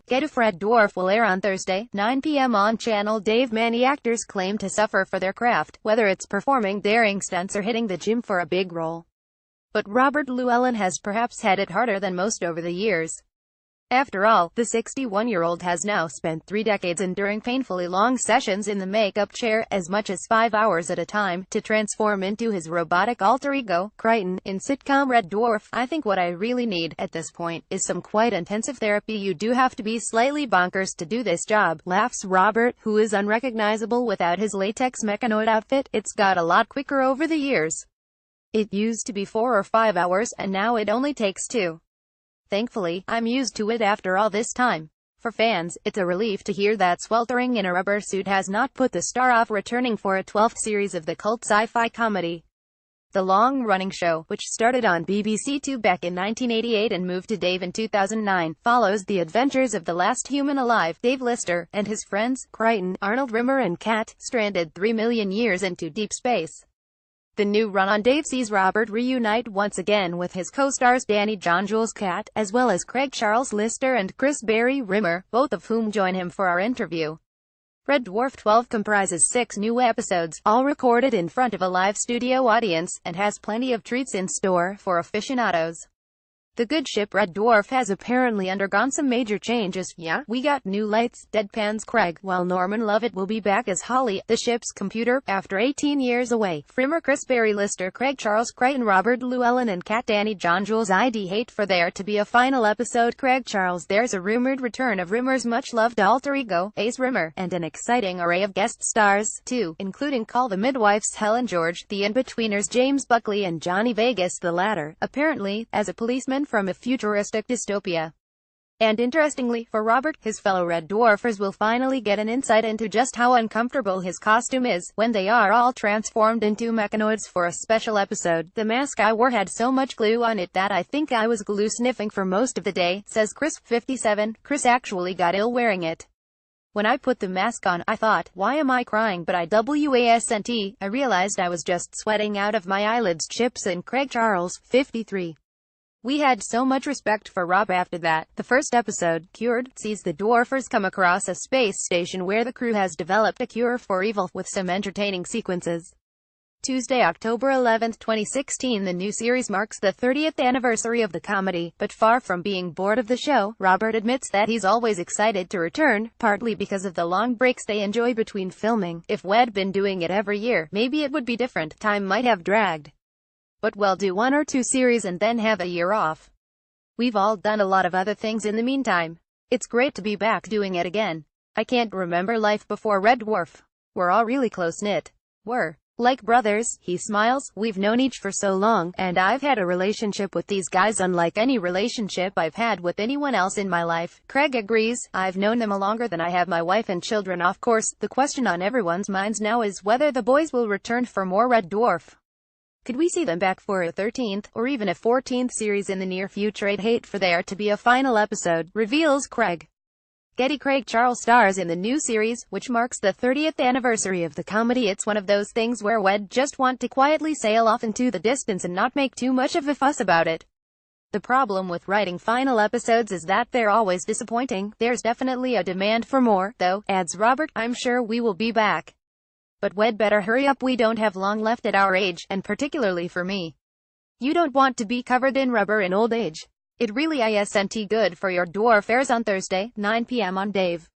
GETTYPHRed Dwarf will air on Thursday, 9 p.m. on Channel DaveMany. Actors claim to suffer for their craft, whether it's performing daring stunts or hitting the gym for a big role. But Robert Llewellyn has perhaps had it harder than most over the years. After all, the 61-year-old has now spent 3 decades enduring painfully long sessions in the makeup chair, as much as 5 hours at a time, to transform into his robotic alter ego, Crichton, in sitcom Red Dwarf. "I think what I really need, at this point, is some quite intensive therapy. You do have to be slightly bonkers to do this job," laughs Robert, who is unrecognizable without his latex mechanoid outfit. "It's got a lot quicker over the years. It used to be 4 or 5 hours, and now it only takes 2. Thankfully, I'm used to it after all this time." For fans, it's a relief to hear that sweltering in a rubber suit has not put the star off returning for a 12th series of the cult sci-fi comedy. The long-running show, which started on BBC Two back in 1988 and moved to Dave in 2009, follows the adventures of the last human alive, Dave Lister, and his friends, Crichton, Arnold Rimmer and Kat, stranded 3 million years into deep space. The new run on Dave sees Robert reunite once again with his co-stars Danny John Jules Kat, as well as Craig Charles Lister and Chris Barry Rimmer, both of whom join him for our interview. Red Dwarf 12 comprises 6 new episodes, all recorded in front of a live studio audience, and has plenty of treats in store for aficionados. The good ship Red Dwarf has apparently undergone some major changes. "Yeah, we got new lights," deadpans Craig, while Norman Lovett will be back as Holly, the ship's computer, after 18 years away. Rimmer, Chris Barry Lister, Craig Charles, Crichton, Robert Llewellyn and Kat, Danny John Jules. "I'd hate for there to be a final episode." Craig Charles: "There's a rumored return of Rimmer's much-loved alter ego, Ace Rimmer, and an exciting array of guest stars, too, including Call the Midwives Helen George, the In-Betweeners James Buckley and Johnny Vegas, the latter, apparently, as a policeman from a futuristic dystopia." And interestingly, for Robert, his fellow Red Dwarfers will finally get an insight into just how uncomfortable his costume is, when they are all transformed into mechanoids for a special episode. "The mask I wore had so much glue on it that I think I was glue sniffing for most of the day," says Chris, 57. Chris actually got ill wearing it. "When I put the mask on, I thought, why am I crying, but I wasn't. I realized I was just sweating out of my eyelids." Chips and Craig Charles, 53. "We had so much respect for Rob after that. The first episode, Cured, sees the Dwarfers come across a space station where the crew has developed a cure for evil, with some entertaining sequences." Tuesday, October 11, 2016. The new series marks the 30th anniversary of the comedy, but far from being bored of the show, Robert admits that he's always excited to return, partly because of the long breaks they enjoy between filming. "If we'd been doing it every year, maybe it would be different. Time might have dragged. But we'll do 1 or 2 series and then have a year off. We've all done a lot of other things in the meantime. It's great to be back doing it again. I can't remember life before Red Dwarf. We're all really close-knit. We're like brothers." He smiles. "We've known each for so long, and I've had a relationship with these guys unlike any relationship I've had with anyone else in my life." Craig agrees. "I've known them longer than I have my wife and children." Of course, the question on everyone's minds now is whether the boys will return for more Red Dwarf. Could we see them back for a 13th, or even a 14th series in the near future? "I'd hate for there to be a final episode," reveals Craig. Craig Charles stars in the new series, which marks the 30th anniversary of the comedy. "It's one of those things where we'd just want to quietly sail off into the distance and not make too much of a fuss about it. The problem with writing final episodes is that they're always disappointing. There's definitely a demand for more, though," adds Robert. "I'm sure we will be back. But we'd better hurry up. We don't have long left at our age, and particularly for me. You don't want to be covered in rubber in old age. It really isn't good for your dwarf." Airs on Thursday, 9 p.m. on Dave.